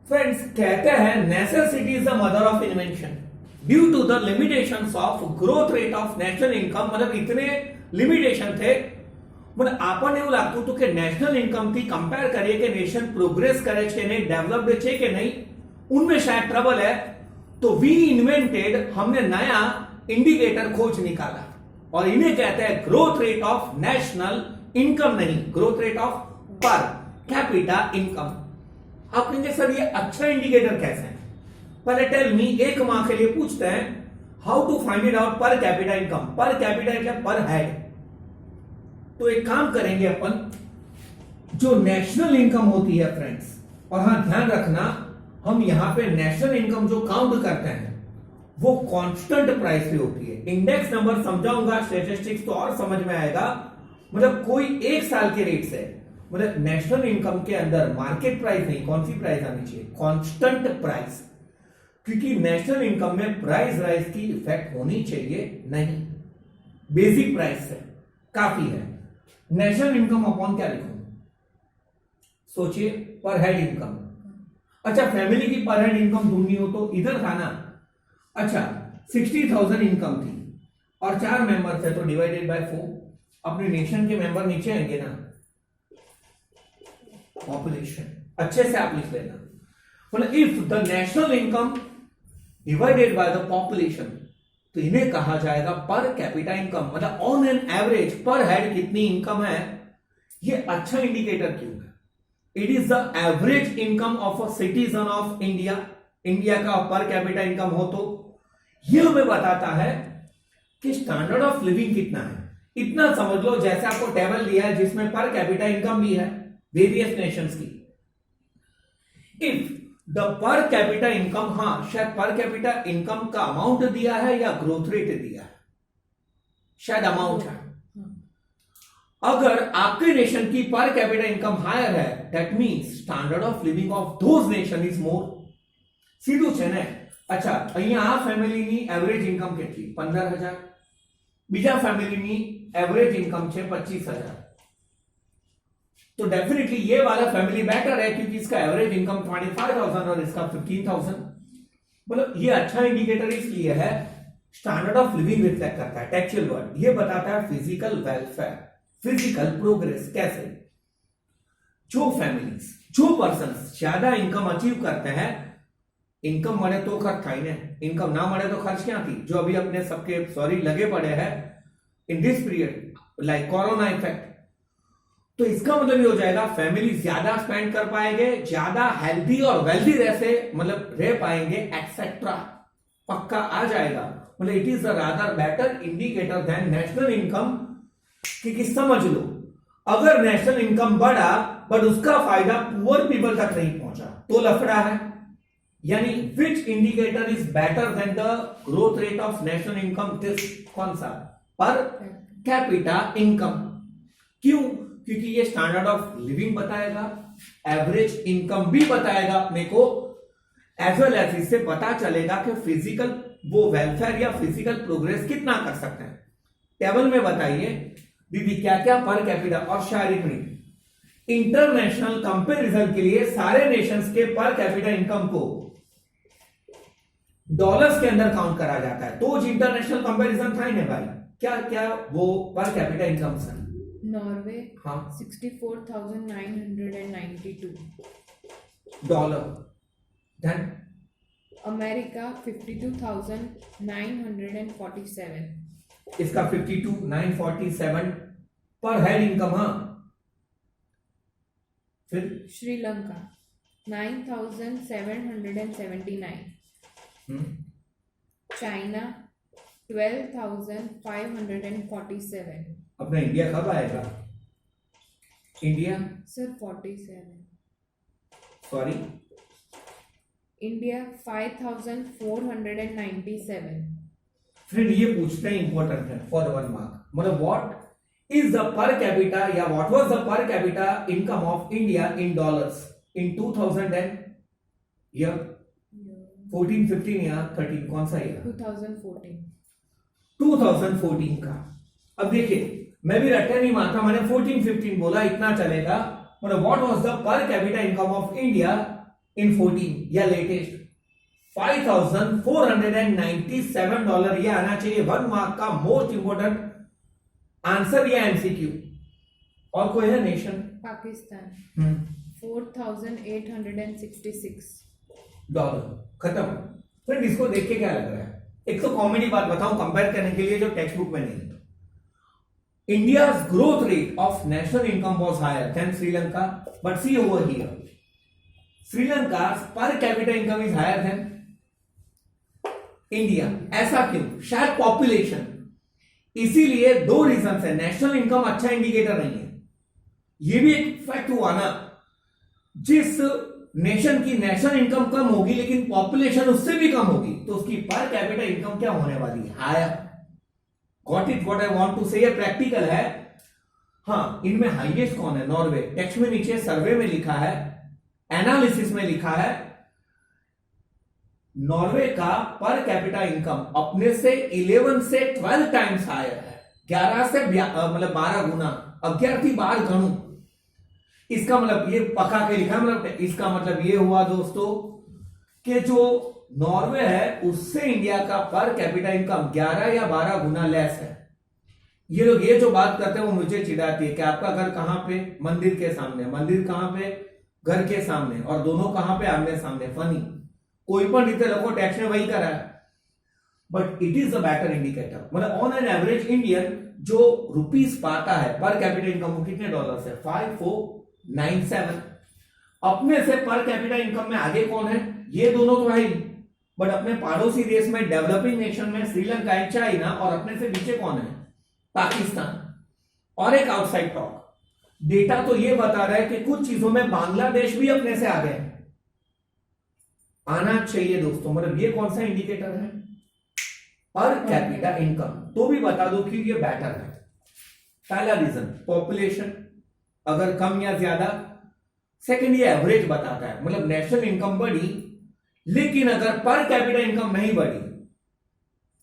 Friends, कहते हैं necessity is the mother of invention. Due to the limitations of growth rate of national income, मतलब इतने limitation थे, मतलब આપણને એવું લાગતું હતું કે નેશનલ ઇન્કમ થી કમ્પેર કરીએ કે નેશન પ્રોગ્રેસ કરે છે નહીં, डेवलप्ड છે કે नहीं, उनमें शायद ट्रबल है। तो वी इन्वेंटेड, हमने नया इंडिकेटर खोज निकाला और इन्हें कहते हैं growth rate of national income, नहीं growth rate of per capita income. आप कहेंगे सर ये अच्छा इंडिकेटर कैसे है? पहले टेल मी, एक माह के लिए पूछते हैं how to find it out per capita income. Per capita એટલે पर हेड। तो एक काम करेंगे अपन, जो नेशनल इनकम होती है फ्रेंड्स, और हाँ ध्यान रखना, हम यहां पे नेशनल इनकम जो काउंट करते हैं वो कांस्टेंट प्राइस पे होती है। इंडेक्स नंबर समझाऊंगा, स्टैटिस्टिक्स तो और समझ में आएगा। मतलब कोई एक साल के रेट से, मतलब नेशनल इनकम के अंदर मार्केट प्राइस नहीं, कौन सी प्राइस आनी चाहिए? कांस्टेंट प्राइस, क्योंकि नेशनल इनकम में प्राइस राइज की इफेक्ट होनी चाहिए नहीं। बेसिक प्राइस से काफी है। नेशनल इनकम अपॉन क्या लिखूं? सोचिए, पर हेड इनकम। अच्छा, फैमिली की पर हेड इनकम ढूंढनी हो तो इधर था ना। अच्छा, 60,000 इनकम थी और 4 मेंबर थे, तो डिवाइडेड बाय 4। अपने नेशन के मेंबर नीचे आएंगे ना, पॉपुलेशन। अच्छे से आप लिख लेना, मतलब if the national income divided by the population, तो इन्हें कहा जाएगा पर कैपिटा इनकम। मतलब ऑन एन एवरेज पर हेड कितनी इनकम है। ये अच्छा इंडिकेटर क्यों है? It is the average income of a citizen of India. India का पर कैपिटा इनकम हो तो ये हमें बताता है कि स्टैंडर्ड ऑफ लिविंग कितना है। इतना समझ लो, जैसे आपको टेबल दिया है जिसमें पर कैपिटा इनकम भी है वेरियस नेशंस की। If the per capita income, हाँ शायद पर कैपिटा इनकम का अमाउंट दिया है या ग्रोथ रेट दिया है, शायद अमाउंट है। अगर आपके नेशन की पर कैपिटा इनकम हायर है, that means standard of living of those nation is more. सीधું છે ને। अच्छा, અહીંયા આ ફેમિલીની એવરેજ ઇનકમ કેટલી? 15,000। બીજા ફેમિલીની એવરેજ ઇનકમ છે 25,000। तो डेफिनेटली ये वाला फैमिली बेटर है, क्योंकि इसका एवरेज इनकम 25,000 और इसका 15,000। मतलब ये अच्छा इंडिकेटर इसलिए है, स्टैंडर्ड ऑफ लिविंग रिफ्लेक्ट करता है। टेक्चुअल वर्ड ये बताता है फिजिकल वेलफेयर, फिजिकल प्रोग्रेस। कैसे? जो फैमिलीज, जो पर्सन ज्यादा इनकम अचीव करते हैं, इनकम મળે तो खर्च થાય ને, इनकम ना મળે तो खर्च क्या थी, जो अभी अपने सबके सॉरी लगे पड़े हैं in this period, like corona effect. तो इसका मतलब ये हो जाएगा फैमिली ज्यादा स्पेंड कर पाएंगे, ज्यादा हेल्दी और वेल्दी रह पाएंगे, एक्सेट्रा। पक्का आ जाएगा। मतलब it is a rather better indicator than national income. क्योंकि समझ लो, अगर नेशनल इनकम बढ़ा बट उसका फायदा पुअर पीपल तक नहीं पहुंचा तो लफड़ा है। यानी which indicator is better than the growth rate of national income? This कौन सा? Per capita income. क्यों? क्योंकि ये स्टैंडर्ड ऑफ लिविंग बताएगा, एवरेज इनकम भी बताएगा अपने को, एज वेल एज इससे पता चलेगा कि फिजिकल वो वेलफेयर या फिजिकल प्रोग्रेस कितना कर सकते हैं। टेबल में बताइए दीदी क्या क्या पर कैपिटा, और शायद इंटरनेशनल कंपैरिजन के लिए सारे नेशंस के पर कैपिटा इनकम को डॉलर्स के अंदर काउंट करा जाता है। तो इंटरनेशनल कंपैरिजन था ही नहीं भाई। क्या क्या वो पर कैपिटा इनकम सर? नॉर्वे, हाँ, 64,992 डॉलर। देन अमेरिका 52,947, इसका 52,947 पर हेड इनकम। हाँ, फिर श्रीलंका 9,779, चाइना 12,547। अपना इंडिया कब आएगा? India sir 47, sorry India 5,497। Friend ये पूछते हैं, इंपॉर्टेंट है फॉर 1 मार्क। मतलब what is the per capita या what was the per capita income of India in dollars in 2010 year? 14, 15 या 13, कौन सा ईयर? 2014। 2014 का। अब देखिए, मैं भी रट्टे नहीं मारता, मैंने 14, 15 बोला, इतना चलेगा। मतलब what was the per capita income of India इन 14 या लेटेस्ट $5,497, ये आना चाहिए 1 मार्क का मोस्ट इंपोर्टेंट आंसर या एमसीक्यू। और कोई है नेशन? पाकिस्तान 4,866 डॉलर। खत्म। फ्रेंड इसको देख के क्या लग रहा है? एक तो कॉमेडी बात बताऊं कंपेयर करने के लिए जो टेक्स्ट बुक में नहीं। India's growth rate of national income was higher than Sri Lanka, but see over here, Sri Lanka's per capita income is higher than India। ऐसा क्यों? शायद पॉपुलेशन। इसीलिए दो रीजन है। नेशनल इनकम अच्छा इंडिकेटर नहीं है, ये भी एक फैक्ट हुआ ना। जिस नेशन की नेशनल इनकम कम होगी लेकिन पॉपुलेशन उससे भी कम होगी, तो उसकी पर कैपिटा इनकम क्या होने वाली है? Higher. Got it what I want to say? ये प्रैक्टिकल है। हाँ, इनमें हाईएस्ट कौन है? नॉर्वे। टेक्स्ट में नीचे सर्वे में लिखा है, एनालिसिस में लिखा है, नॉर्वे का पर कैपिटा इनकम अपने से 11 से 12 टाइम्स हायर है। 11 से मतलब 12 गुना। 11 की बार गणु। इसका मतलब ये पका के लिखा, मतलब इसका मतलब ये हुआ दोस्तों कि जो नॉर्वे है उससे इंडिया का पर कैपिटा इनकम 11 या 12 गुना लेस है। ये लोग ये जो बात करते हैं वो मुझे चिढ़ाती है कि आपका घर कहां पे? मंदिर के सामने। मंदिर कहां पे? घर के सामने। और दोनों कहां पे? आमने सामने। फनी। कोई पण रीते लोगों टैक्स ने वही करा है, but it is a better indicator. मतलब ऑन एन एवरेज इंडियन जो रुपीस पाता है पर कैपिटा इनकम वो कितने डॉलर से? 5497। अपने से पर कैपिटा इनकम में आगे कौन है? ये दोनों तो है ही, बट अपने पड़ोसी देश में, डेवलपिंग नेशन में श्रीलंका एंड चाइना, और अपने से नीचे कौन है? पाकिस्तान। और एक आउटसाइड टॉक, डेटा तो ये बता रहा है कि कुछ चीजों में बांग्लादेश भी अपने से आगे है। आना चाहिए दोस्तों। मतलब ये कौन सा इंडिकेटर है? Per capita income. तो भी बता दो कि ये बेटर है। पहला रीजन पॉपुलेशन, अगर कम या ज्यादा। सेकंड ये एवरेज बताता है, मतलब नेशनल इनकम बढ़ी लेकिन अगर पर कैपिटा इनकम नहीं बढ़ी।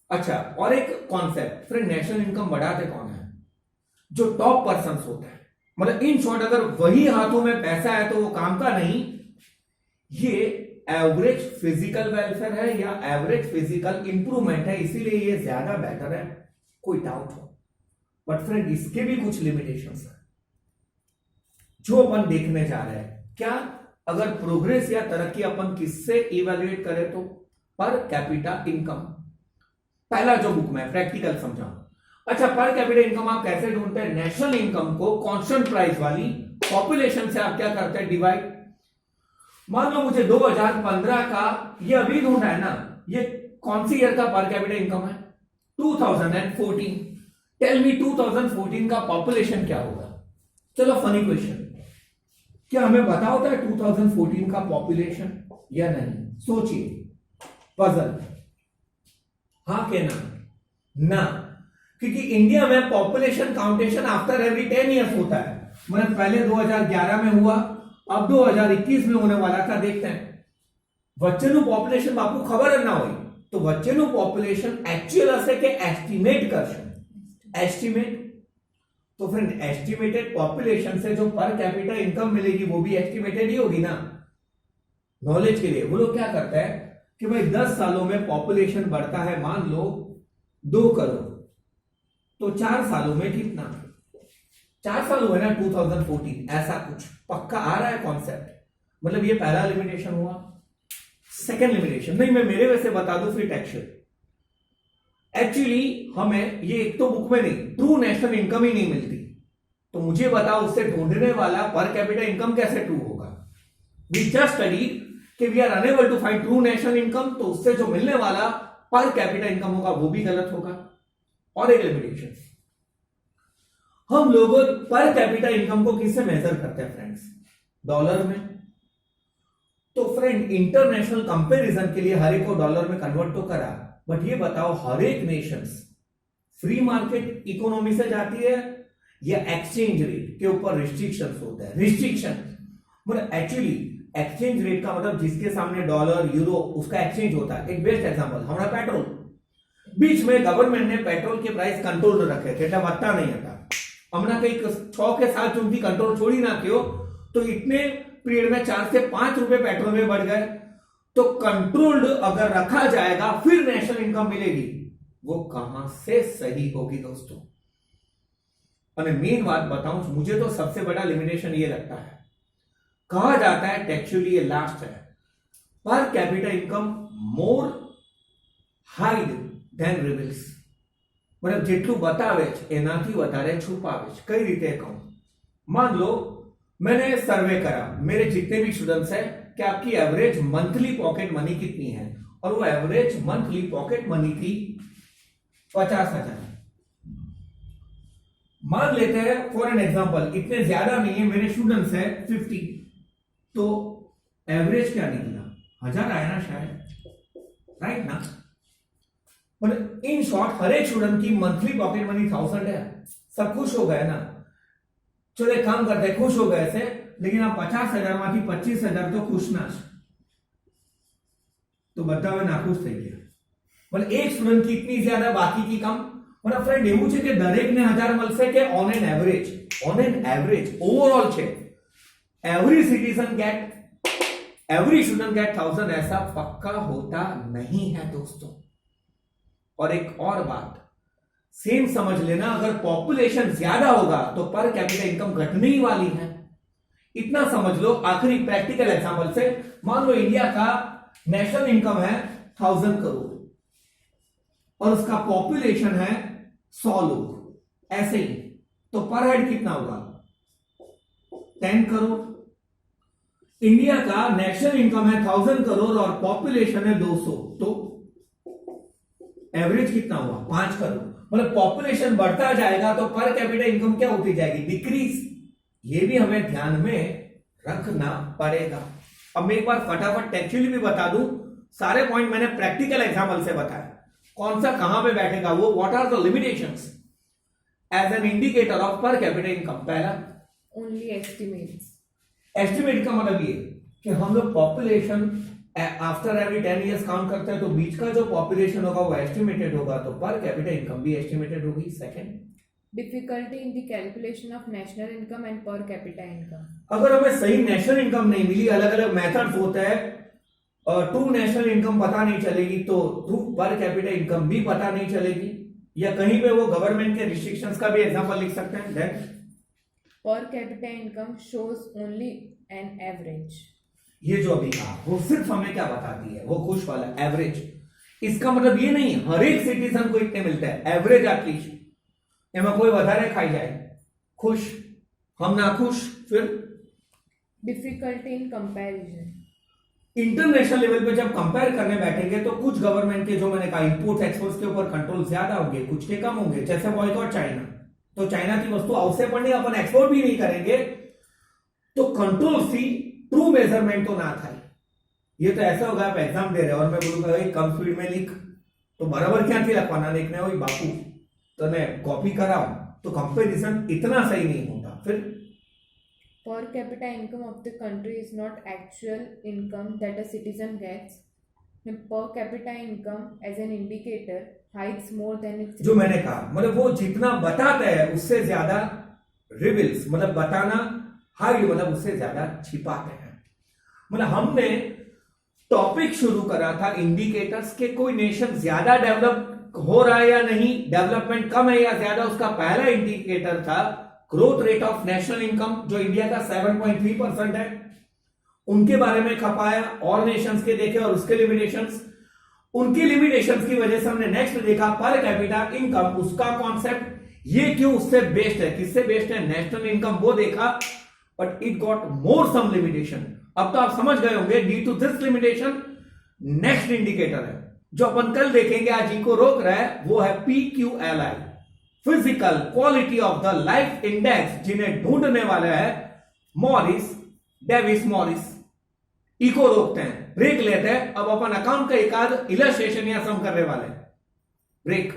अच्छा, और एक कॉन्सेप्ट, फिर नेशनल इनकम बढ़ाते कौन है? जो टॉप पर्सन होते हैं। मतलब इन शॉर्ट अगर वही हाथों में पैसा है तो वो काम का नहीं। ये एवरेज फिजिकल वेलफेयर है या एवरेज फिजिकल इंप्रूवमेंट है, इसीलिए ये ज्यादा बेटर है। कोई डाउट हो? बट फ्रेंड इसके भी कुछ लिमिटेशंस है जो अपन देखने जा रहे हैं। क्या? अगर प्रोग्रेस या तरक्की अपन किससे इवेल्युएट करें तो पर कैपिटा इनकम। पहला जो बुक में प्रैक्टिकल समझाऊं। अच्छा, पर कैपिटा इनकम आप कैसे ढूंढते हैं? नेशनल इनकम को कांस्टेंट प्राइस वाली पॉपुलेशन से आप क्या करते हैं? डिवाइड। मान लो मुझे 2015 का ये अभी ढूंढना है ना, ये कौन सी ईयर का पर कैपिटा इनकम है? 2014। टेल मी 2014 का पॉपुलेशन क्या होगा? चलो फनी क्वेश्चन, क्या हमें पता होता है 2014 का पॉपुलेशन या नहीं? सोचिए, पजल। हाँ के ना? ना, क्योंकि इंडिया में पॉपुलेशन काउंटेशन आफ्टर एवरी 10 ईयर्स होता है। मतलब पहले 2011 में हुआ, अब 2021 में होने वाला था। देखते हैं वच्चेनु पॉपुलेशन बापू खबर है ना हुई तो वच्चेनु पॉपुलेशन एक्चुअल असे के एस्टिमेट कर एस्टिमेट। तो फ्रेंड एस्टिमेटेड पॉपुलेशन से जो पर कैपिटा इनकम मिलेगी वो भी एस्टिमेटेड ही होगी ना। नॉलेज के लिए वो लोग क्या करते हैं कि भाई 10 सालों में पॉपुलेशन बढ़ता है, मान लो 2 करोड़, तो 4 सालों में कितना? 4 साल हुए ना 2014, ऐसा कुछ पक्का आ रहा है कॉन्सेप्ट। मतलब ये पहला लिमिटेशन हुआ। सेकंड लिमिटेशन नहीं, मैं मेरे वैसे बता दूं फिर टेक्सचर। एक्चुअली हमें ये एक तो बुक में नहीं, ट्रू नेशनल इनकम ही नहीं मिलती, तो मुझे बताओ उससे ढूंढने वाला पर कैपिटा इनकम कैसे ट्रू होगा? वी जस्ट स्टडी कि we are unable to find true national income, तो उससे जो मिलने वाला पर कैपिटा इनकम होगा वो भी गलत होगा। और एक लिमिटेशन, हम लोग पर कैपिटा इनकम को किससे मेजर करते हैं फ्रेंड्स? डॉलर में। तो फ्रेंड इंटरनेशनल कंपैरिजन के लिए हर एक को डॉलर में कन्वर्ट तो करा, बट ये बताओ हर एक नेशंस फ्री मार्केट इकोनॉमी से जाती है या एक्सचेंज रेट के ऊपर रिस्ट्रिक्शंस होते हैं? रिस्ट्रिक्शन मतलब एक्चुअली एक्सचेंज रेट का मतलब जिसके सामने डॉलर यूरो उसका एक्सचेंज होता है। एक बेस्ट एग्जांपल हमारा पेट्रोल। बीच में गवर्नमेंट ने पेट्रोल के प्राइस कंट्रोल रखे थे, बढ़ता नहीं था। हमने कई 6 के साथ चुनती कंट्रोल छोड़ी ना क्यों, तो इतने पीरियड में 4 से 5 रुपए पेट्रोल में बढ़ गए, तो कंट्रोल्ड अगर रखा जाएगा फिर नेशनल इनकम मिलेगी, वो कहां से सही होगी दोस्तों। और मेन बात बताऊं, मुझे तो सबसे बड़ा लिमिटेशन ये लगता है, कहा जाता है टेक्चुअली ये लास्ट है, per capita income more hide than reveals. मतलब જેટલું બતાવે છે એનાથી વધારે છુપાવે છે। કઈ રીતે કહું, मान लो मैंने सर्वे करा, मेरे जितने भी स्टूडेंट्स हैं, कि आपकी एवरेज मंथली पॉकेट मनी कितनी है, और वो एवरेज मंथली पॉकेट मनी थी 50,000। मान लेते हैं फॉर एन एग्जांपल, इतने ज्यादा नहीं है, मेरे स्टूडेंट्स हैं 50, तो एवरेज क्या निकला, 1000 आया ना शायद, राइट ना। मतलब इन शॉर्ट हर एक स्टूडेंट की मंथली पॉकेट मनी 1000 है, सब खुश हो गए ना। चलो एक काम करते हैं, खुश हो गए से, लेकिन आप 50,000 माथी 25,000 तो खुश ना, तो बताओ नाखुश થઈ ગયા। मतलब एक स्टूडेंट की इतनी ज्यादा, बाकी की कम। मतलब फ्रेंड એવું છે કે દરેકને 1000 મળશે કે ઓન એન એવરેજ ઓવરऑल છે every citizen get, every student get 1000, ऐसा पक्का होता नहीं है दोस्तों। और एक और बात सेम समझ लेना, अगर पॉपुलेशन ज्यादा होगा तो पर कैपिटा इनकम घटने ही वाली है, इतना समझ लो। आखिरी प्रैक्टिकल एग्जांपल से, मान लो इंडिया का नेशनल इनकम है 1000 करोड़ और उसका पॉपुलेशन है 100 लोग, ऐसे ही, तो पर हेड कितना होगा, 10 करोड़। इंडिया का नेशनल इनकम है 1000 करोड़ और पॉपुलेशन है 200, तो एवरेज कितना हुआ, 5 करोड़। मतलब पॉपुलेशन बढ़ता जाएगा तो पर कैपिटा इनकम क्या होती जाएगी, डिक्रीज। ये भी हमें ध्यान में रखना पड़ेगा। अब मैं एक बार फटाफट टेक्चुअली भी बता दूं, सारे पॉइंट मैंने प्रैक्टिकल एग्जांपल से बताया, कौन सा कहां पे बैठेगा वो, what are the limitations as an indicator of per capita income. पहला ओनली एस्टिमेट्स। एस्टिमेट का मतलब ये कि हम लोग population after every 10 years count करते हैं, तो बीच का जो पॉपुलेशन होगा वो एस्टिमेटेड होगा, तो पर कैपिटा इनकम भी एस्टिमेटेड होगी। Second, difficulty in the calculation of national income and पर कैपिटा इनकम। अगर हमें सही नेशनल इनकम नहीं मिली, अलग अलग मेथड्स होते हैं, ट्रू नेशनल इनकम पता नहीं चलेगी, तो ट्रू पर कैपिटा इनकम भी पता नहीं चलेगी, या कहीं पे वो गवर्नमेंट के रिस्ट्रिक्शंस का भी एग्जांपल लिख सकते हैं। Then per capita income shows only an average. ये जो अभी कहा वो सिर्फ हमें क्या बताती है, वो खुश वाला एवरेज। इसका मतलब ये नहीं हर एक सिटीजन को इतने मिलते हैं, एवरेज एटलीस्ट। एमा कोई વધારે खाई जाए खुश, हम ना खुश। फिर difficulty in comparison. International level पे जब कंपेयर करने बैठेंगे तो कुछ गवर्नमेंट के, जो मैंने कहा, इंपोर्ट एक्सपोर्ट के ऊपर कंट्रोल ज्यादा होंगे, कुछ के कम होंगे। जैसे बॉयकॉट चाइना, तो चाइना की वस्तु आउटसे पड़ने अपन एक्सपोर्ट भी नहीं करेंगे, तो कंट्रोल सी ट्रू मेजरमेंट तो ना था। ये तो ऐसा होगा, आप एग्जाम दे रहे हो और मैं बोलूंगा कम स्पीड में लिख, तो बराबर क्या थी लखवाना लिखने हो बापू, तो मैं कॉपी कराओ, तो कंपैरिजन इतना सही नहीं होता। फिर Per capita income of the country is not actual income that a citizen gets. The per capita income as an indicator hides more than its। जो मैंने कहा, मतलब वो जितना बताता है उससे ज्यादा रिवील्स, मतलब बताना, हाइड मतलब उससे ज्यादा छिपाते हैं। मतलब हमने टॉपिक शुरू करा था इंडिकेटर्स के, कोई नेशन ज्यादा डेवलप हो रहा है या नहीं, डेवलपमेंट कम है या ज्यादा, उसका पहला इंडिकेटर था growth rate of national income, जो इंडिया का 7.3% है। उनके बारे में खपाया, और नेशंस के देखे और उसके लिमिटेशंस, उनकी लिमिटेशंस की वजह से हमने नेक्स्ट देखा पर कैपिटा इनकम, उसका कॉन्सेप्ट ये क्यों उससे बेस्ड है, किससे बेस्ड है, नेशनल इनकम, वो देखा, but it got more some limitation. अब तो आप समझ गए होंगे, due to this limitation next indicator है जो अपन कल देखेंगे, आज इनको रोक रहा है, वो है PQLI, physical quality of the life index, जिन्हें ढूंढने वाला है मॉरिस, डेविस मॉरिस। इको रोकते हैं, ब्रेक लेते हैं। अब अपन अकाउंट का एक आध इलस्ट्रेशन या सम करने वाले हैं। ब्रेक।